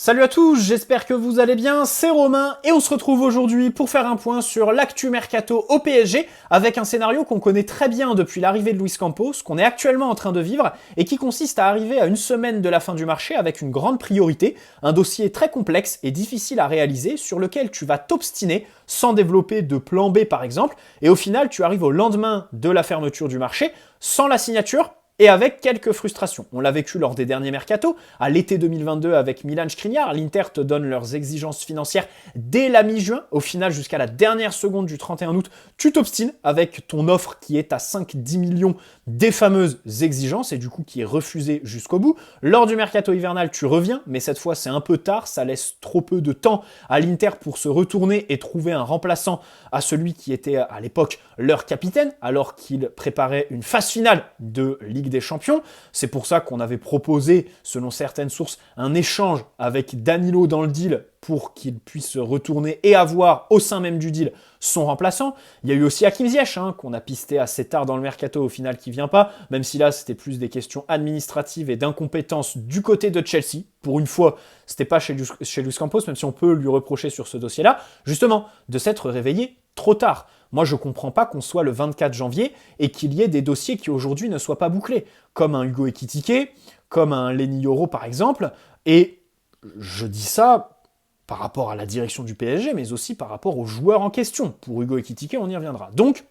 Salut à tous, j'espère que vous allez bien, c'est Romain et on se retrouve aujourd'hui pour faire un point sur l'actu mercato au PSG avec un scénario qu'on connaît très bien depuis l'arrivée de Luis Campos, qu'on est actuellement en train de vivre et qui consiste à arriver à une semaine de la fin du marché avec une grande priorité, un dossier très complexe et difficile à réaliser sur lequel tu vas t'obstiner sans développer de plan B par exemple et au final tu arrives au lendemain de la fermeture du marché sans la signature et avec quelques frustrations. On l'a vécu lors des derniers mercatos, à l'été 2022 avec Milan Skriniar, l'Inter te donne leurs exigences financières dès la mi-juin, au final jusqu'à la dernière seconde du 31 août, tu t'obstines avec ton offre qui est à 5-10 millions des fameuses exigences et du coup qui est refusée jusqu'au bout. Lors du mercato hivernal, tu reviens, mais cette fois c'est un peu tard, ça laisse trop peu de temps à l'Inter pour se retourner et trouver un remplaçant à celui qui était à l'époque leur capitaine, alors qu'il préparait une phase finale de Ligue des Champions. C'est pour ça qu'on avait proposé, selon certaines sources, un échange avec Danilo dans le deal pour qu'il puisse retourner et avoir au sein même du deal son remplaçant. Il y a eu aussi Hakim Ziyech, qu'on a pisté assez tard dans le mercato, au final qui vient pas, même si là c'était plus des questions administratives et d'incompétence du côté de Chelsea. Pour une fois, c'était pas chez Luis Campos, même si on peut lui reprocher sur ce dossier-là, justement, de s'être réveillé trop tard. Moi, je comprends pas qu'on soit le 24 janvier et qu'il y ait des dossiers qui aujourd'hui ne soient pas bouclés, comme un Hugo Ekitike, comme un Leny Yoro par exemple, et je dis ça par rapport à la direction du PSG, mais aussi par rapport aux joueurs en question. Pour Hugo Ekitike, on y reviendra. Donc,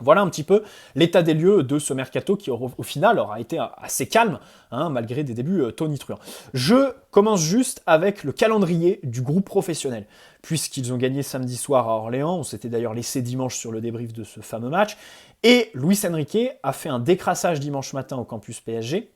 voilà un petit peu l'état des lieux de ce mercato qui, au final, aura été assez calme, malgré des débuts tonitruants. Je commence juste avec le calendrier du groupe professionnel, puisqu'ils ont gagné samedi soir à Orléans, on s'était d'ailleurs laissé dimanche sur le débrief de ce fameux match, et Luis Enrique a fait un décrassage dimanche matin au campus PSG.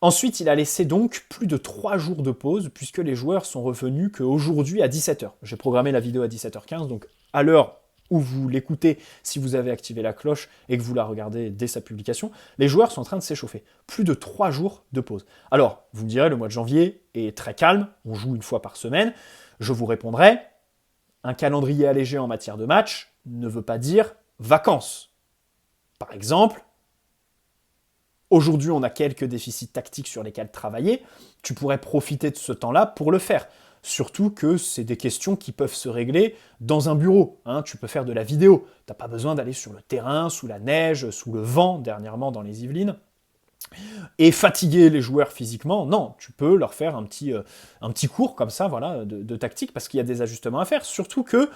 Ensuite, il a laissé donc plus de 3 jours de pause, puisque les joueurs sont revenus qu'aujourd'hui à 17h. J'ai programmé la vidéo à 17h15, donc à l'heure où vous l'écoutez, si vous avez activé la cloche et que vous la regardez dès sa publication, les joueurs sont en train de s'échauffer. Plus de 3 jours de pause. Alors, vous me direz, le mois de janvier est très calme, on joue une fois par semaine. Je vous répondrai, un calendrier allégé en matière de match ne veut pas dire vacances. Par exemple, aujourd'hui, on a quelques déficits tactiques sur lesquels travailler. Tu pourrais profiter de ce temps-là pour le faire. Surtout que c'est des questions qui peuvent se régler dans un bureau. Tu peux faire de la vidéo. Tu n'as pas besoin d'aller sur le terrain, sous la neige, sous le vent, dernièrement dans les Yvelines. Et fatiguer les joueurs physiquement, non. Tu peux leur faire un petit cours comme ça, voilà, de tactique, parce qu'il y a des ajustements à faire. Surtout que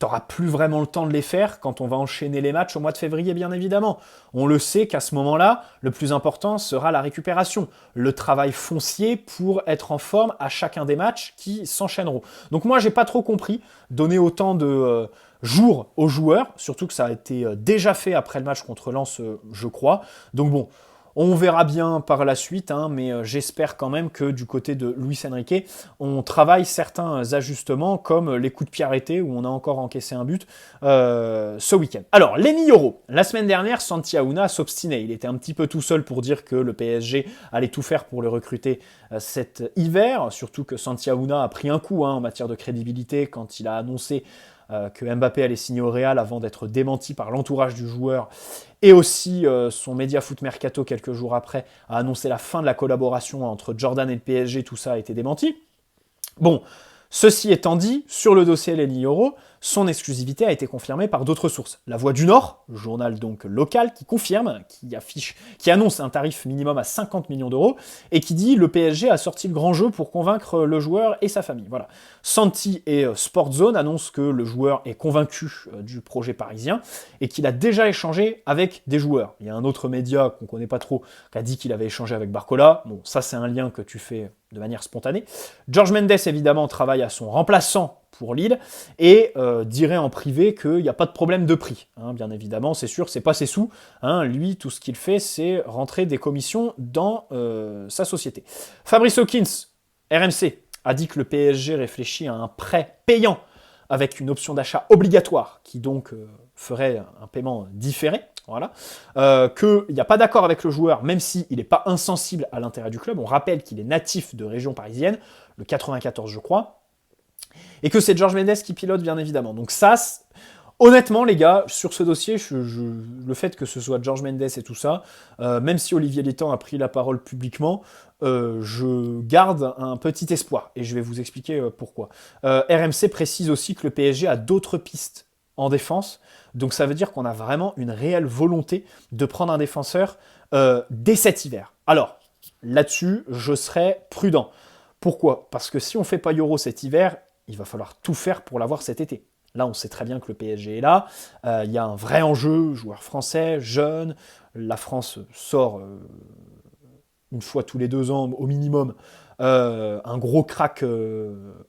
tu n'auras plus vraiment le temps de les faire quand on va enchaîner les matchs au mois de février, bien évidemment. On le sait qu'à ce moment-là, le plus important sera la récupération, le travail foncier pour être en forme à chacun des matchs qui s'enchaîneront. Donc moi, j'ai pas trop compris donner autant de jours aux joueurs, surtout que ça a été déjà fait après le match contre Lens, je crois. Donc bon, on verra bien par la suite, mais j'espère quand même que du côté de Luis Enrique, on travaille certains ajustements comme les coups de pied arrêtés où on a encore encaissé un but ce week-end. Alors, Leny Yoro, la semaine dernière, Santi Aouna s'obstinait. Il était un petit peu tout seul pour dire que le PSG allait tout faire pour le recruter cet hiver, surtout que Santi Aouna a pris un coup en matière de crédibilité quand il a annoncé que Mbappé allait signer au Real avant d'être démenti par l'entourage du joueur. Et aussi, son Média Foot Mercato, quelques jours après, a annoncé la fin de la collaboration entre Jordan et le PSG. Tout ça a été démenti. Bon, ceci étant dit, sur le dossier Leny Yoro, son exclusivité a été confirmée par d'autres sources. La Voix du Nord, journal donc local, qui confirme, qui annonce un tarif minimum à 50 millions d'euros et qui dit le PSG a sorti le grand jeu pour convaincre le joueur et sa famille. Voilà. Santi et Sportzone annoncent que le joueur est convaincu du projet parisien et qu'il a déjà échangé avec des joueurs. Il y a un autre média qu'on connaît pas trop qui a dit qu'il avait échangé avec Barcola. Bon, ça c'est un lien que tu fais de manière spontanée. George Mendes, évidemment, travaille à son remplaçant pour Lille et dirait en privé qu'il n'y a pas de problème de prix. Bien évidemment, c'est sûr, c'est pas ses sous. Lui, tout ce qu'il fait, c'est rentrer des commissions dans sa société. Fabrice Hawkins, RMC, a dit que le PSG réfléchit à un prêt payant avec une option d'achat obligatoire qui donc ferait un paiement différé. Voilà. Qu'il n'y a pas d'accord avec le joueur, même s'il n'est pas insensible à l'intérêt du club. On rappelle qu'il est natif de région parisienne, le 94 je crois, et que c'est George Mendes qui pilote bien évidemment. Donc ça, Honnêtement, les gars, sur ce dossier, le fait que ce soit George Mendes et tout ça, même si Olivier Létang a pris la parole publiquement, je garde un petit espoir. Et je vais vous expliquer pourquoi. RMC précise aussi que le PSG a d'autres pistes en défense. Donc ça veut dire qu'on a vraiment une réelle volonté de prendre un défenseur dès cet hiver. Alors, là-dessus, je serai prudent. Pourquoi ? Parce que si on fait pas Euro cet hiver, il va falloir tout faire pour l'avoir cet été. Là, on sait très bien que le PSG est là. Il y a un vrai enjeu, joueur français, jeune. La France sort une fois tous les 2 ans au minimum un gros crack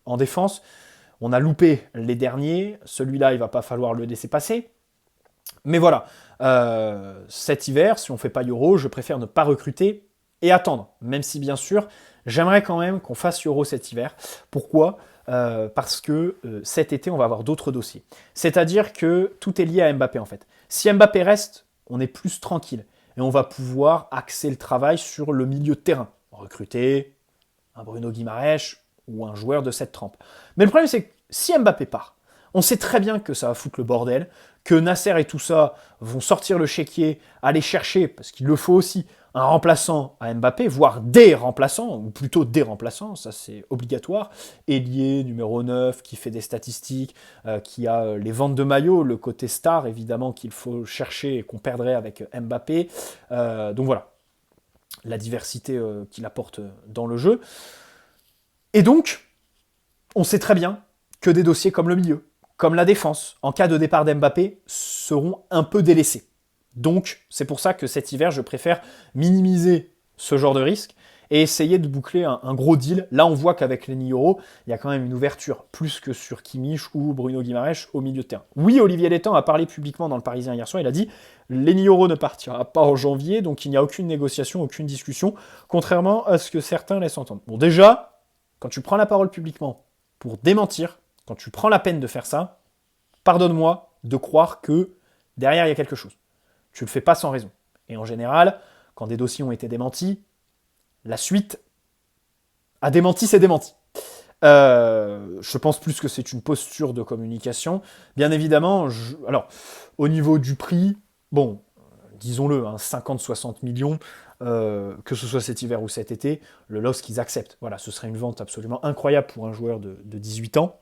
en défense. On a loupé les derniers. Celui-là, il va pas falloir le laisser passer. Mais voilà, cet hiver, si on fait pas Euro, je préfère ne pas recruter et attendre. Même si, bien sûr, j'aimerais quand même qu'on fasse Euro cet hiver. Pourquoi ? Parce que cet été, on va avoir d'autres dossiers. C'est-à-dire que tout est lié à Mbappé, en fait. Si Mbappé reste, on est plus tranquille. Et on va pouvoir axer le travail sur le milieu de terrain. Recruter un Bruno Guimaraes ou un joueur de cette trempe. Mais le problème, c'est que si Mbappé part, on sait très bien que ça va foutre le bordel, que Nasser et tout ça vont sortir le chéquier, aller chercher, parce qu'il le faut aussi, un remplaçant à Mbappé, voire des remplaçants, ou plutôt des remplaçants, ça c'est obligatoire. Ailier, numéro 9, qui fait des statistiques, qui a les ventes de maillots, le côté star évidemment qu'il faut chercher et qu'on perdrait avec Mbappé. Donc voilà, la diversité qu'il apporte dans le jeu. Et donc, on sait très bien que des dossiers comme le milieu, comme la défense, en cas de départ d'Mbappé, seront un peu délaissés. Donc, c'est pour ça que cet hiver, je préfère minimiser ce genre de risque et essayer de boucler un gros deal. Là, on voit qu'avec Lenny Yoro, il y a quand même une ouverture, plus que sur Kimmich ou Bruno Guimaraes au milieu de terrain. Oui, Olivier Létang a parlé publiquement dans le Parisien hier soir, il a dit « Lenny Yoro ne partira pas en janvier, donc il n'y a aucune négociation, aucune discussion, contrairement à ce que certains laissent entendre. » Bon, déjà, quand tu prends la parole publiquement pour démentir, quand tu prends la peine de faire ça, pardonne-moi de croire que derrière, il y a quelque chose. Tu le fais pas sans raison. Et en général, quand des dossiers ont été démentis, la suite a démenti, c'est démenti. Je pense plus que c'est une posture de communication. Bien évidemment, alors, au niveau du prix, bon, disons-le, hein, 50-60 millions, que ce soit cet hiver ou cet été, le LOSC, ils acceptent. Voilà, ce serait une vente absolument incroyable pour un joueur de 18 ans,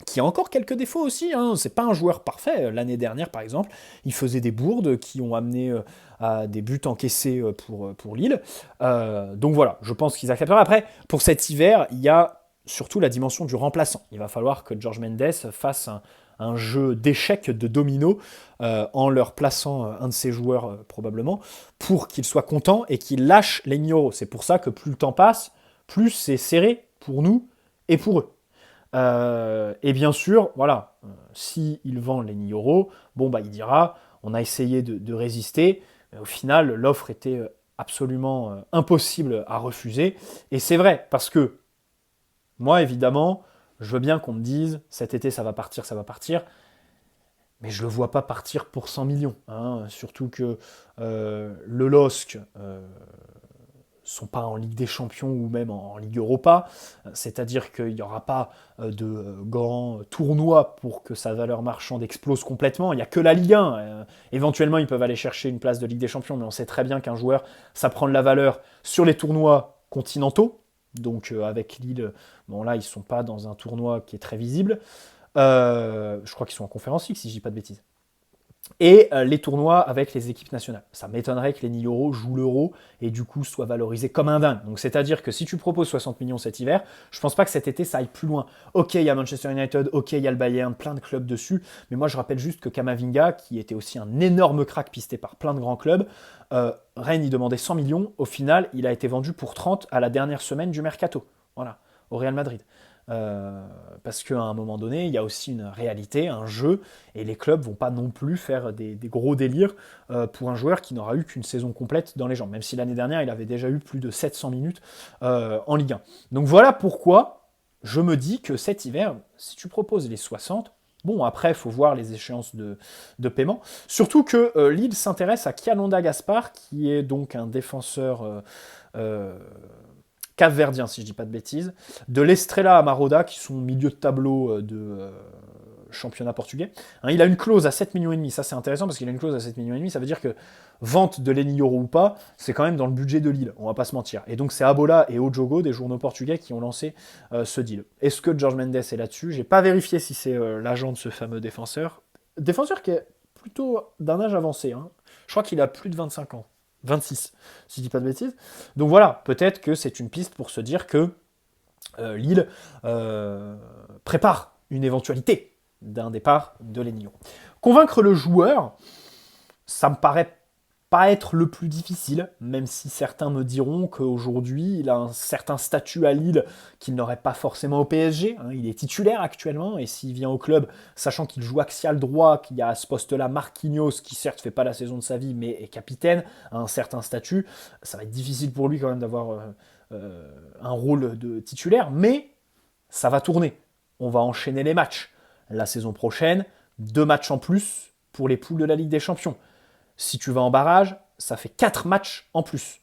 qui a encore quelques défauts aussi, hein. C'est pas un joueur parfait. L'année dernière, par exemple, il faisait des bourdes qui ont amené à des buts encaissés pour Lille. Donc voilà, je pense qu'ils accepteront. Après, pour cet hiver, il y a surtout la dimension du remplaçant. Il va falloir que George Mendes fasse un jeu d'échecs, de domino, en leur plaçant un de ses joueurs probablement, pour qu'il soit content et qu'il lâche les Nioro. C'est pour ça que plus le temps passe, plus c'est serré pour nous et pour eux. Et bien sûr, voilà, s'il vend les Nioro, bon bah il dira, on a essayé de résister, mais au final l'offre était absolument impossible à refuser. Et c'est vrai, parce que moi évidemment, je veux bien qu'on me dise, cet été ça va partir, mais je le vois pas partir pour 100 millions. Hein, surtout que le LOSC sont pas en Ligue des Champions ou même en Ligue Europa, c'est-à-dire qu'il n'y aura pas de grands tournois pour que sa valeur marchande explose complètement, il n'y a que la Ligue 1, éventuellement ils peuvent aller chercher une place de Ligue des Champions, mais on sait très bien qu'un joueur, ça prend de la valeur sur les tournois continentaux, donc avec Lille, bon là ils sont pas dans un tournoi qui est très visible, je crois qu'ils sont en Conférence League si je dis pas de bêtises. Et les tournois avec les équipes nationales. Ça m'étonnerait que les Nioro jouent l'Euro et du coup soient valorisés comme un dingue. Donc c'est-à-dire que si tu proposes 60 millions cet hiver, je pense pas que cet été ça aille plus loin. Ok, il y a Manchester United, ok, il y a le Bayern, plein de clubs dessus, mais moi je rappelle juste que Kamavinga, qui était aussi un énorme crack pisté par plein de grands clubs, Rennes y demandait 100 millions, au final il a été vendu pour 30 à la dernière semaine du Mercato, voilà, au Real Madrid. Parce qu'à un moment donné, il y a aussi une réalité, un jeu, et les clubs vont pas non plus faire des gros délires pour un joueur qui n'aura eu qu'une saison complète dans les jambes, même si l'année dernière, il avait déjà eu plus de 700 minutes en Ligue 1. Donc voilà pourquoi je me dis que cet hiver, si tu proposes les 60, bon, après, il faut voir les échéances de paiement. Surtout que Lille s'intéresse à Kialonda Gaspar, qui est donc un défenseur capverdien, si je dis pas de bêtises, de l'Estrella Amargosa, qui sont milieu de tableau de championnat portugais. Hein, il a une clause à 7,5 millions, ça c'est intéressant parce qu'il a une clause à 7,5 millions, ça veut dire que vente de Leny Yoro ou pas, c'est quand même dans le budget de Lille, on va pas se mentir. Et donc c'est Abola et Ojogo, des journaux portugais, qui ont lancé ce deal. Est-ce que Jorge Mendes est là-dessus? J'ai pas vérifié si c'est l'agent de ce fameux défenseur. Défenseur qui est plutôt d'un âge avancé, hein. Je crois qu'il a plus de 25 ans. 26, si je dis pas de bêtises. Donc voilà, peut-être que c'est une piste pour se dire que Lille prépare une éventualité d'un départ de Leny Yoro. Convaincre le joueur, ça me paraît pas être le plus difficile, même si certains me diront qu'aujourd'hui, il a un certain statut à Lille qu'il n'aurait pas forcément au PSG. Hein, il est titulaire actuellement, et s'il vient au club, sachant qu'il joue axial droit, qu'il y a à ce poste-là Marquinhos, qui certes fait pas la saison de sa vie, mais est capitaine, a un certain statut, ça va être difficile pour lui quand même d'avoir un rôle de titulaire, mais ça va tourner. On va enchaîner les matchs. La saison prochaine, 2 matchs en plus pour les poules de la Ligue des Champions. Si tu vas en barrage, ça fait 4 matchs en plus.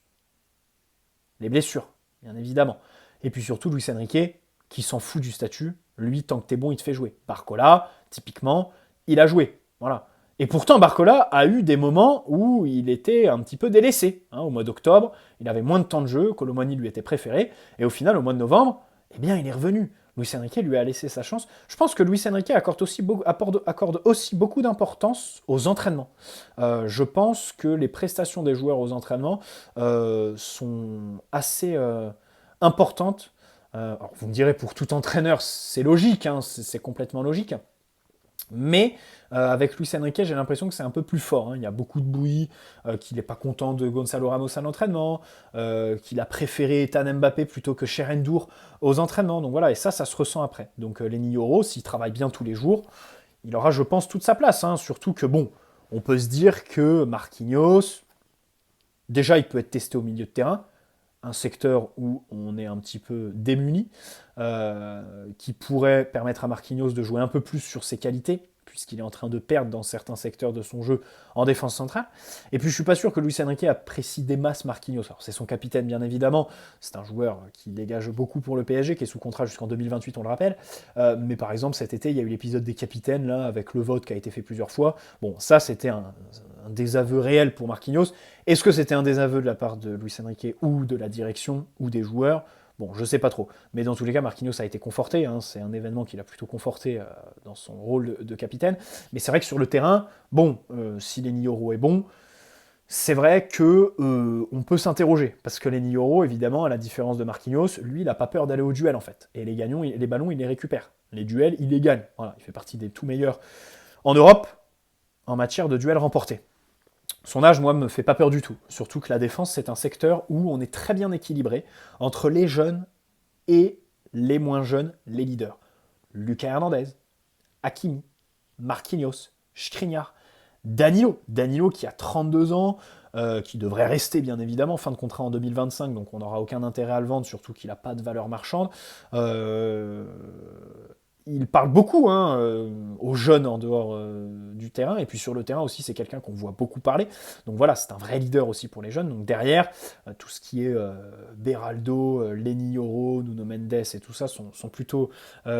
Les blessures, bien évidemment. Et puis surtout, Luis Enrique, qui s'en fout du statut. Lui, tant que t'es bon, il te fait jouer. Barcola, typiquement, il a joué. Voilà. Et pourtant, Barcola a eu des moments où il était un petit peu délaissé. Hein, au mois d'octobre, il avait moins de temps de jeu, Colomani lui était préféré. Et au final, au mois de novembre, eh bien, il est revenu. Luis Enrique lui a laissé sa chance. Je pense que Luis Enrique accorde aussi beaucoup d'importance aux entraînements. Je pense que les prestations des joueurs aux entraînements sont assez importantes. Alors vous me direz, pour tout entraîneur, c'est logique, hein, c'est complètement logique. Mais avec Luis Enrique, j'ai l'impression que c'est un peu plus fort. Hein. Il y a beaucoup de bouillie, qu'il n'est pas content de Gonzalo Ramos à l'entraînement, qu'il a préféré Ethan Mbappé plutôt que Cherendour aux entraînements. Donc voilà, et ça se ressent après. Donc Leny Yoro, s'il travaille bien tous les jours, il aura, je pense, toute sa place. Hein. Surtout que, bon, on peut se dire que Marquinhos, déjà, il peut être testé au milieu de terrain, un secteur où on est un petit peu démuni, qui pourrait permettre à Marquinhos de jouer un peu plus sur ses qualités, puisqu'il est en train de perdre dans certains secteurs de son jeu en défense centrale. Et puis je suis pas sûr que Luis Enrique apprécie des masses Marquinhos. Alors c'est son capitaine bien évidemment, c'est un joueur qui dégage beaucoup pour le PSG, qui est sous contrat jusqu'en 2028, on le rappelle. Mais par exemple cet été, il y a eu l'épisode des capitaines là, avec le vote qui a été fait plusieurs fois. Bon, ça c'était un désaveu réel pour Marquinhos. Est-ce que c'était un désaveu de la part de Luis Enrique ou de la direction ou des joueurs? Bon, je sais pas trop. Mais dans tous les cas, Marquinhos a été conforté. Hein, c'est un événement qu'il a plutôt conforté dans son rôle de capitaine. Mais c'est vrai que sur le terrain, bon, si Leny Yoro est bon, c'est vrai que on peut s'interroger. Parce que Leny Yoro, évidemment, à la différence de Marquinhos, lui, il n'a pas peur d'aller au duel, en fait. Et les ballons, il les récupère. Les duels, il les gagne. Voilà, il fait partie des tout meilleurs en Europe en matière de duels remportés. Son âge, moi, me fait pas peur du tout. Surtout que la défense, c'est un secteur où on est très bien équilibré entre les jeunes et les moins jeunes, les leaders. Lucas Hernandez, Hakimi, Marquinhos, Skriniar, Danilo qui a 32 ans, qui devrait rester bien évidemment, fin de contrat en 2025, donc on n'aura aucun intérêt à le vendre, surtout qu'il n'a pas de valeur marchande. Il parle beaucoup aux jeunes en dehors du terrain, et puis sur le terrain aussi, c'est quelqu'un qu'on voit beaucoup parler. Donc voilà, c'est un vrai leader aussi pour les jeunes. Donc derrière, tout ce qui est Beraldo, Leny Yoro, Nuno Mendes et tout ça sont plutôt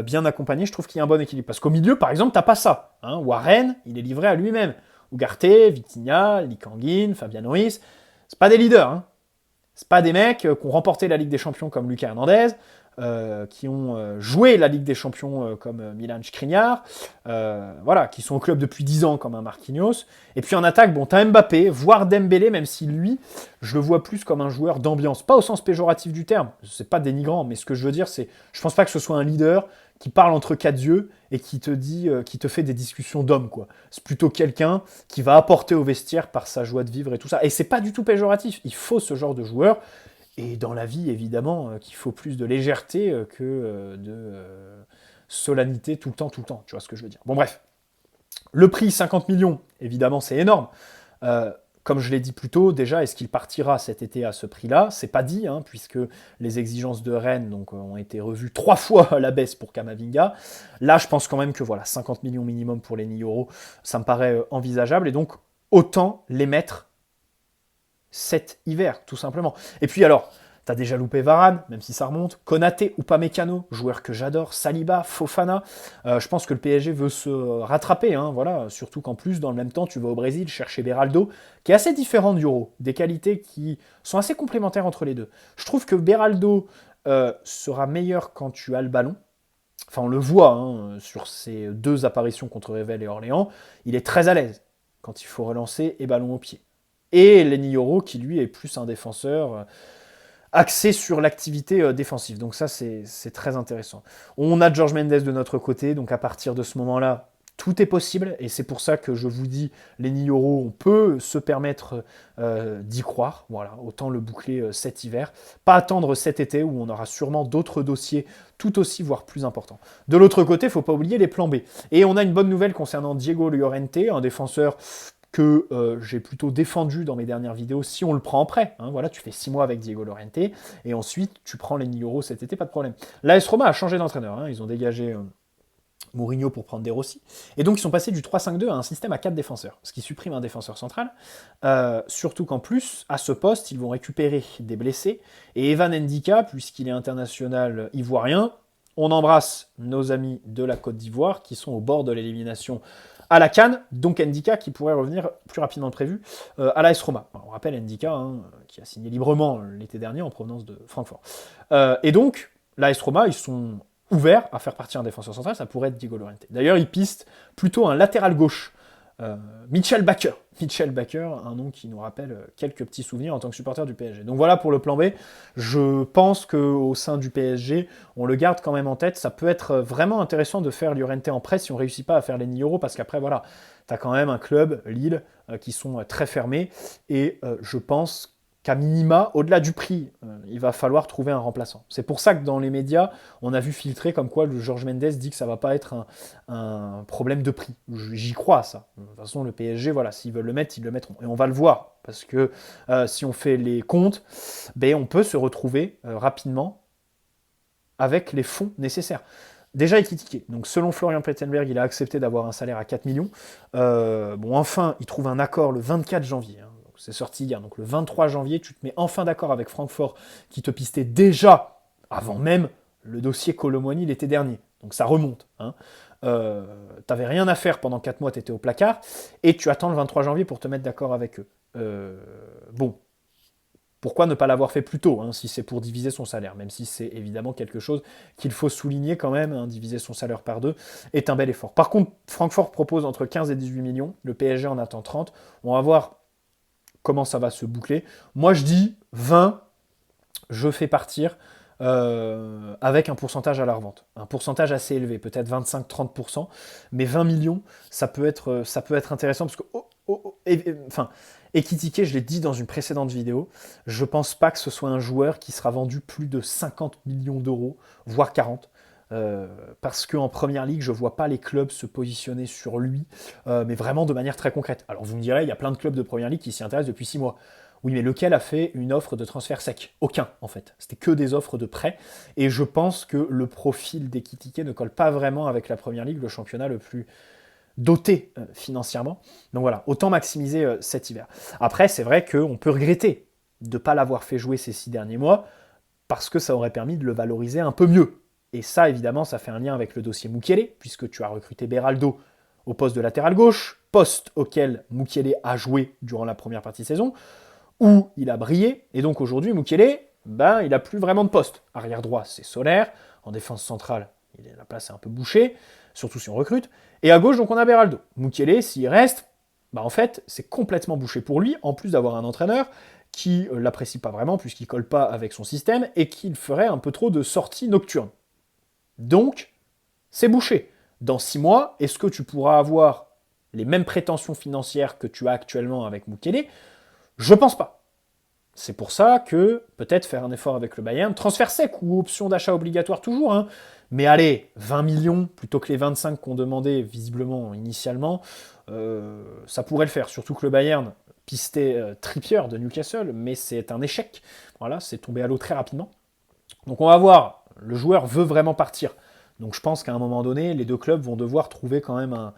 bien accompagnés. Je trouve qu'il y a un bon équilibre. Parce qu'au milieu, par exemple, t'as pas ça. Hein. Warren, il est livré à lui-même. Ugarte, Vitinha, Lee Kangin, Fabian Ruiz, c'est pas des leaders. Hein. C'est pas des mecs qui ont remporté la Ligue des Champions comme Lucas Hernandez, qui ont joué la Ligue des Champions comme Milan Skriniar, voilà, qui sont au club depuis 10 ans comme un Marquinhos. Et puis en attaque, bon, t'as Mbappé, voire Dembélé, même si lui, je le vois plus comme un joueur d'ambiance. Pas au sens péjoratif du terme, c'est pas dénigrant, mais ce que je veux dire, c'est, je pense pas que ce soit un leader qui parle entre quatre yeux et qui te dit, qui te fait des discussions d'hommes, quoi. C'est plutôt quelqu'un qui va apporter au vestiaire par sa joie de vivre et tout ça. Et c'est pas du tout péjoratif, il faut ce genre de joueur. Et dans la vie, évidemment, qu'il faut plus de légèreté que de solennité tout le temps, tu vois ce que je veux dire. Bon bref, le prix 50 millions, évidemment, c'est énorme. Comme je l'ai dit plus tôt, déjà, est-ce qu'il partira cet été à ce prix-là? C'est pas dit, hein, puisque les exigences de Rennes donc, ont été revues 3 fois à la baisse pour Camavinga. Là, je pense quand même que voilà, 50 millions minimum pour Leny Yoro, ça me paraît envisageable, et donc autant les mettre cet hiver, tout simplement. Et puis alors, T'as déjà loupé Varane, même si ça remonte. Konaté, Upamecano, joueur que j'adore. Saliba, Fofana. Je pense que le PSG veut se rattraper, hein, voilà. Surtout qu'en plus, dans le même temps, tu vas au Brésil chercher Beraldo, qui est assez différent d'Euro. Des qualités qui sont assez complémentaires entre les deux. Je trouve que Beraldo sera meilleur quand tu as le ballon. Enfin, on le voit hein, sur ses 2 apparitions contre Revel et Orléans. Il est très à l'aise quand il faut relancer et ballon au pied. Et Lenny Yoro, qui lui est plus un défenseur axé sur l'activité défensive. Donc ça, c'est très intéressant. On a George Mendes de notre côté, donc à partir de ce moment-là, tout est possible, et c'est pour ça que je vous dis, Lenny Yoro, on peut se permettre d'y croire, voilà, autant le boucler cet hiver, pas attendre cet été où on aura sûrement d'autres dossiers tout aussi, voire plus importants. De l'autre côté, il ne faut pas oublier les plans B. Et on a une bonne nouvelle concernant Diego Llorente, un défenseur que j'ai plutôt défendu dans mes dernières vidéos, si on le prend en prêt. Hein, voilà, tu fais 6 mois avec Diego Llorente, et ensuite tu prends les 1000 € cet été, pas de problème. L'AS Roma a changé d'entraîneur, hein, ils ont dégagé Mourinho pour prendre des Rossi, et donc ils sont passés du 3-5-2 à un système à 4 défenseurs, ce qui supprime un défenseur central, surtout qu'en plus, à ce poste, ils vont récupérer des blessés, et Evan Ndika, puisqu'il est international ivoirien, on embrasse nos amis de la Côte d'Ivoire, qui sont au bord de l'élimination à la CAN, donc Ndika qui pourrait revenir plus rapidement que prévu à l'AS Roma. On rappelle Ndika, hein, qui a signé librement l'été dernier en provenance de Francfort. Et donc, l'AS Roma, ils sont ouverts à faire partir un défenseur central, ça pourrait être Diego Llorente. D'ailleurs, ils pistent plutôt un latéral gauche, Mitchell Baker. Mitchell Baker, un nom qui nous rappelle quelques petits souvenirs en tant que supporter du PSG. Donc voilà pour le plan B. Je pense qu'au sein du PSG, on le garde quand même en tête. Ça peut être vraiment intéressant de faire Llorente en prêt si on ne réussit pas à faire les 10 €, parce qu'après, voilà, tu as quand même un club, Lille, qui sont très fermés. Et je pense qu'à minima, au-delà du prix, il va falloir trouver un remplaçant. C'est pour ça que dans les médias, on a vu filtrer comme quoi le George Mendes dit que ça va pas être un problème de prix. J'y crois à ça. De toute façon, le PSG, voilà, s'ils veulent le mettre, ils le mettront. Et on va le voir, parce que si on fait les comptes, ben, on peut se retrouver rapidement avec les fonds nécessaires. Déjà équitiqué. Donc selon Florian Plettenberg, il a accepté d'avoir un salaire à 4 millions. Bon, enfin, il trouve un accord le 24 janvier. Hein. C'est sorti hier. Donc le 23 janvier, tu te mets enfin d'accord avec Francfort, qui te pistait déjà, avant même, le dossier Colomboigny l'été dernier. Donc ça remonte. Hein. T'avais rien à faire pendant 4 mois, t'étais au placard, et tu attends le 23 janvier pour te mettre d'accord avec eux. Bon. Pourquoi ne pas l'avoir fait plus tôt, hein, si c'est pour diviser son salaire, même si c'est évidemment quelque chose qu'il faut souligner quand même, hein, diviser son salaire par 2 est un bel effort. Par contre, Francfort propose entre 15 et 18 millions, le PSG en attend 30, on va voir comment ça va se boucler. Moi je dis 20, je fais partir avec un pourcentage à la revente. Un pourcentage assez élevé, peut-être 25-30%, mais 20 millions, ça peut être intéressant, parce que enfin, Ekitike, je l'ai dit dans une précédente vidéo, je pense pas que ce soit un joueur qui sera vendu plus de 50 millions d'euros, voire 40. Parce qu'en première ligue, je vois pas les clubs se positionner sur lui, mais vraiment de manière très concrète. Alors vous me direz, il y a plein de clubs de première ligue qui s'y intéressent depuis 6 mois. Oui, mais lequel a fait une offre de transfert sec? Aucun, en fait. C'était que des offres de prêt. Et je pense que le profil d'Ekitike ne colle pas vraiment avec la première ligue, le championnat le plus doté financièrement. Donc voilà, autant maximiser cet hiver. Après, c'est vrai qu'on peut regretter de ne pas l'avoir fait jouer ces 6 derniers mois, parce que ça aurait permis de le valoriser un peu mieux. Et ça, évidemment, ça fait un lien avec le dossier Mukiele, puisque tu as recruté Beraldo au poste de latéral gauche, poste auquel Mukiele a joué durant la première partie de saison, où il a brillé, et donc aujourd'hui, Mukiele, ben, il n'a plus vraiment de poste. Arrière droit, c'est Solaire, en défense centrale, la place est un peu bouchée, surtout si on recrute, et à gauche, donc on a Beraldo. Mukiele, s'il reste, bah en fait, c'est complètement bouché pour lui, en plus d'avoir un entraîneur qui l'apprécie pas vraiment, puisqu'il colle pas avec son système, et qu'il ferait un peu trop de sorties nocturnes. Donc, c'est bouché. Dans 6 mois, est-ce que tu pourras avoir les mêmes prétentions financières que tu as actuellement avec Mukiele? Je pense pas. C'est pour ça que peut-être faire un effort avec le Bayern, transfert sec ou option d'achat obligatoire toujours, hein. Mais allez, 20 millions plutôt que les 25 qu'on demandait visiblement initialement, ça pourrait le faire. Surtout que le Bayern pistait Trippier de Newcastle, mais c'est un échec. Voilà, c'est tombé à l'eau très rapidement. Donc on va voir, le joueur veut vraiment partir. Donc je pense qu'à un moment donné, les deux clubs vont devoir trouver quand même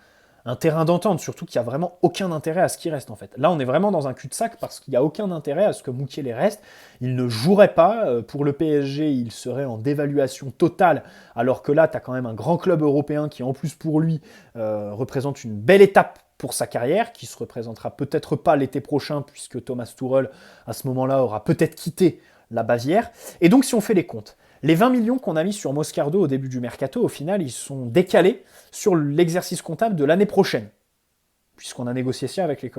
un terrain d'entente, surtout qu'il n'y a vraiment aucun intérêt à ce qu'il reste en fait. Là, on est vraiment dans un cul-de-sac parce qu'il n'y a aucun intérêt à ce que Mukiele reste. Il ne jouerait pas. Pour le PSG, il serait en dévaluation totale, alors que là, tu as quand même un grand club européen qui, en plus pour lui, représente une belle étape pour sa carrière, qui se représentera peut-être pas l'été prochain, puisque Thomas Tuchel, à ce moment-là, aura peut-être quitté la Bavière. Et donc, si on fait les comptes, les 20 millions qu'on a mis sur Moscardo au début du mercato, au final, ils sont décalés sur l'exercice comptable de l'année prochaine, puisqu'on a négocié ça avec les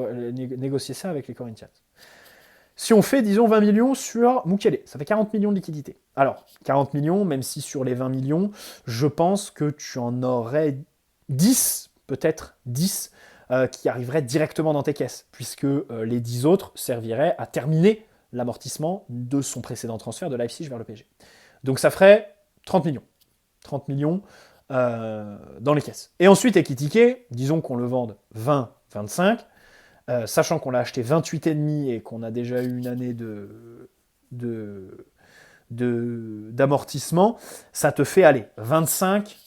Corinthians. Si on fait, disons, 20 millions sur Mukiele, ça fait 40 millions de liquidités. Alors, 40 millions, même si sur les 20 millions, je pense que tu en aurais 10, peut-être 10, qui arriveraient directement dans tes caisses, puisque les 10 autres serviraient à terminer l'amortissement de son précédent transfert de Leipzig vers le PSG. Donc ça ferait 30 millions. 30 millions dans les caisses. Et ensuite, Ekitike, disons qu'on le vende 20, 25, sachant qu'on l'a acheté 28,5 et qu'on a déjà eu une année d'amortissement, ça te fait aller 25,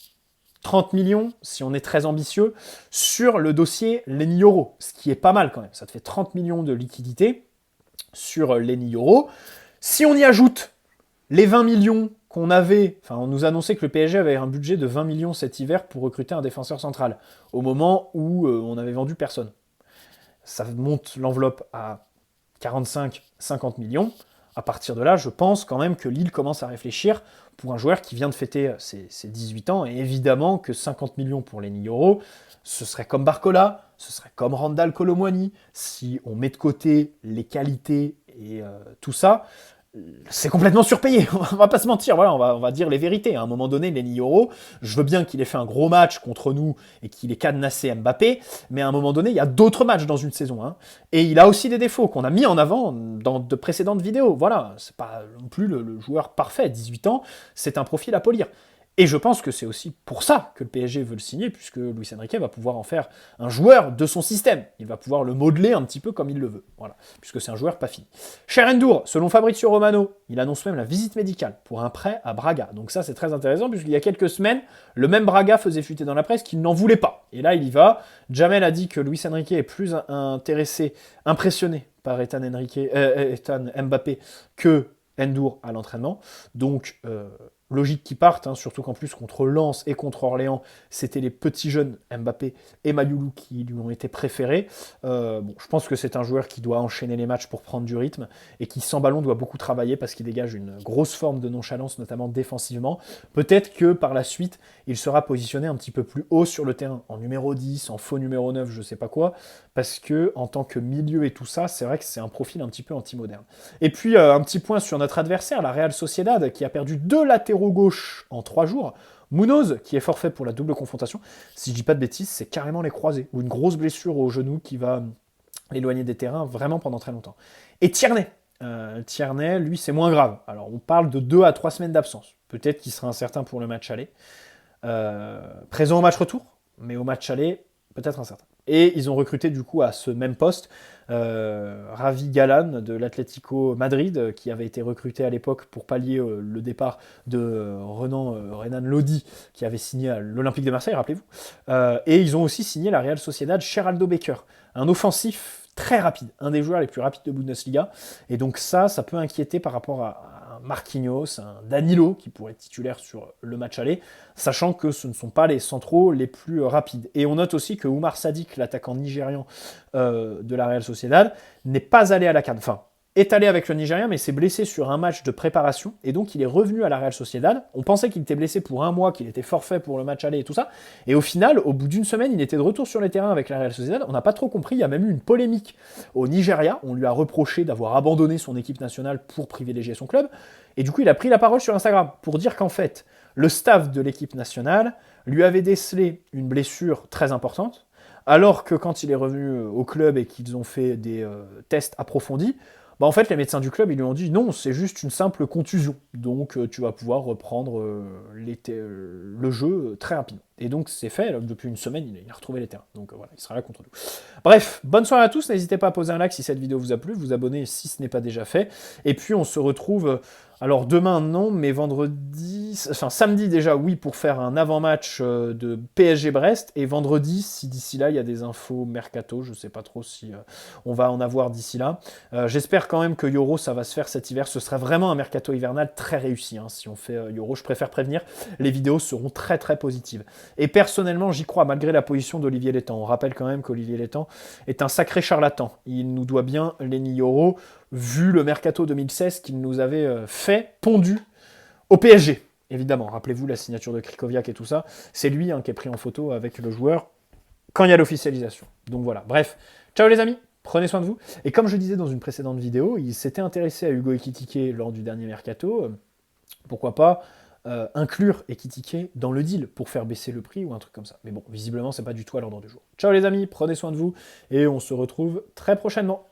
30 millions, si on est très ambitieux, sur le dossier Lenny Yoro, ce qui est pas mal quand même. Ça te fait 30 millions de liquidités sur Lenny Yoro. Si on y ajoute les 20 millions qu'on avait, enfin on nous annonçait que le PSG avait un budget de 20 millions cet hiver pour recruter un défenseur central, au moment où on avait vendu personne. Ça monte l'enveloppe à 45-50 millions. À partir de là, je pense quand même que Lille commence à réfléchir pour un joueur qui vient de fêter ses 18 ans, et évidemment que 50 millions pour Lenny Yoro, ce serait comme Barcola, ce serait comme Randal Kolo Muani, si on met de côté les qualités et tout ça, c'est complètement surpayé, on va pas se mentir, voilà, on va dire les vérités. À un moment donné, Lenny Yoro, je veux bien qu'il ait fait un gros match contre nous et qu'il ait cadenassé Mbappé, mais à un moment donné, il y a d'autres matchs dans une saison. Hein. Et il a aussi des défauts qu'on a mis en avant dans de précédentes vidéos. Voilà, c'est pas non plus le joueur parfait, 18 ans, c'est un profil à polir. Et je pense que c'est aussi pour ça que le PSG veut le signer, puisque Luis Enrique va pouvoir en faire un joueur de son système. Il va pouvoir le modeler un petit peu comme il le veut. Voilà, puisque c'est un joueur pas fini. Cher Endur, selon Fabrizio Romano, il annonce même la visite médicale pour un prêt à Braga. Donc ça, c'est très intéressant, puisqu'il y a quelques semaines, le même Braga faisait fuiter dans la presse qu'il n'en voulait pas. Et là, il y va. Jamel a dit que Luis Enrique est plus impressionné par Ethan Mbappé que Endur à l'entraînement. Donc, logique qu'ils partent, hein, surtout qu'en plus contre Lens et contre Orléans, c'était les petits jeunes Mbappé et Mayulu qui lui ont été préférés. Je pense que c'est un joueur qui doit enchaîner les matchs pour prendre du rythme et qui sans ballon doit beaucoup travailler parce qu'il dégage une grosse forme de nonchalance, notamment défensivement. Peut-être que par la suite, il sera positionné un petit peu plus haut sur le terrain, en numéro 10, en faux numéro 9, je sais pas quoi, parce que en tant que milieu et tout ça, c'est vrai que c'est un profil un petit peu anti-moderne. Et puis un petit point sur notre adversaire, la Real Sociedad, qui a perdu 2 latéraux gauche en 3 jours. Munoz, qui est forfait pour la double confrontation, si je dis pas de bêtises, c'est carrément les croisés, ou une grosse blessure au genou qui va l'éloigner des terrains vraiment pendant très longtemps. Et Tierney, lui, c'est moins grave. Alors, on parle de 2 à 3 semaines d'absence. Peut-être qu'il sera incertain pour le match aller. Présent au match retour, mais au match aller, peut-être incertain. Et ils ont recruté du coup à ce même poste Ravi Galan de l'Atlético Madrid, qui avait été recruté à l'époque pour pallier le départ de Renan Lodi, qui avait signé à l'Olympique de Marseille, rappelez-vous. Et ils ont aussi signé la Real Sociedad Geraldo Becker, un offensif très rapide, un des joueurs les plus rapides de Bundesliga. Et donc ça peut inquiéter par rapport à Marquinhos, un Danilo qui pourrait être titulaire sur le match aller, sachant que ce ne sont pas les centraux les plus rapides. Et on note aussi que Oumar Sadiq, l'attaquant nigérian de la Real Sociedad, n'est pas allé à la CAN. Enfin, est allé avec le Nigérien, mais s'est blessé sur un match de préparation, et donc il est revenu à la Real Sociedad. On pensait qu'il était blessé pour 1 mois, qu'il était forfait pour le match aller et tout ça, et au final, au bout d'une semaine, il était de retour sur les terrains avec la Real Sociedad. On n'a pas trop compris, il y a même eu une polémique au Nigeria, on lui a reproché d'avoir abandonné son équipe nationale pour privilégier son club, et du coup il a pris la parole sur Instagram pour dire qu'en fait, le staff de l'équipe nationale lui avait décelé une blessure très importante, alors que quand il est revenu au club et qu'ils ont fait des tests approfondis, en fait, les médecins du club, ils lui ont dit non, c'est juste une simple contusion. Donc, tu vas pouvoir reprendre le jeu très rapidement. Et donc, c'est fait. Depuis une semaine, il a retrouvé les terrains. Donc, voilà, il sera là contre nous. Bref, bonne soirée à tous. N'hésitez pas à poser un like si cette vidéo vous a plu, vous abonner si ce n'est pas déjà fait. Et puis, on se retrouve Alors demain non, mais vendredi, enfin samedi déjà oui pour faire un avant-match de PSG Brest et vendredi si d'ici là il y a des infos mercato, je sais pas trop si on va en avoir d'ici là. J'espère quand même que Euro ça va se faire cet hiver, ce serait vraiment un mercato hivernal très réussi hein, si on fait Euro, je préfère prévenir, les vidéos seront très très positives. Et personnellement j'y crois malgré la position d'Olivier Létang. On rappelle quand même qu'Olivier Létang est un sacré charlatan, il nous doit bien l'Eni Euro vu le mercato 2016 qu'il nous avait fait, pondu au PSG. Évidemment, rappelez-vous la signature de Krikoviak et tout ça, c'est lui hein, qui est pris en photo avec le joueur quand il y a l'officialisation. Donc voilà, bref, ciao les amis, prenez soin de vous. Et comme je disais dans une précédente vidéo, il s'était intéressé à Hugo Ekitike lors du dernier mercato, pourquoi pas inclure Ekitike dans le deal pour faire baisser le prix ou un truc comme ça. Mais bon, visiblement, c'est pas du tout à l'ordre du jour. Ciao les amis, prenez soin de vous et on se retrouve très prochainement.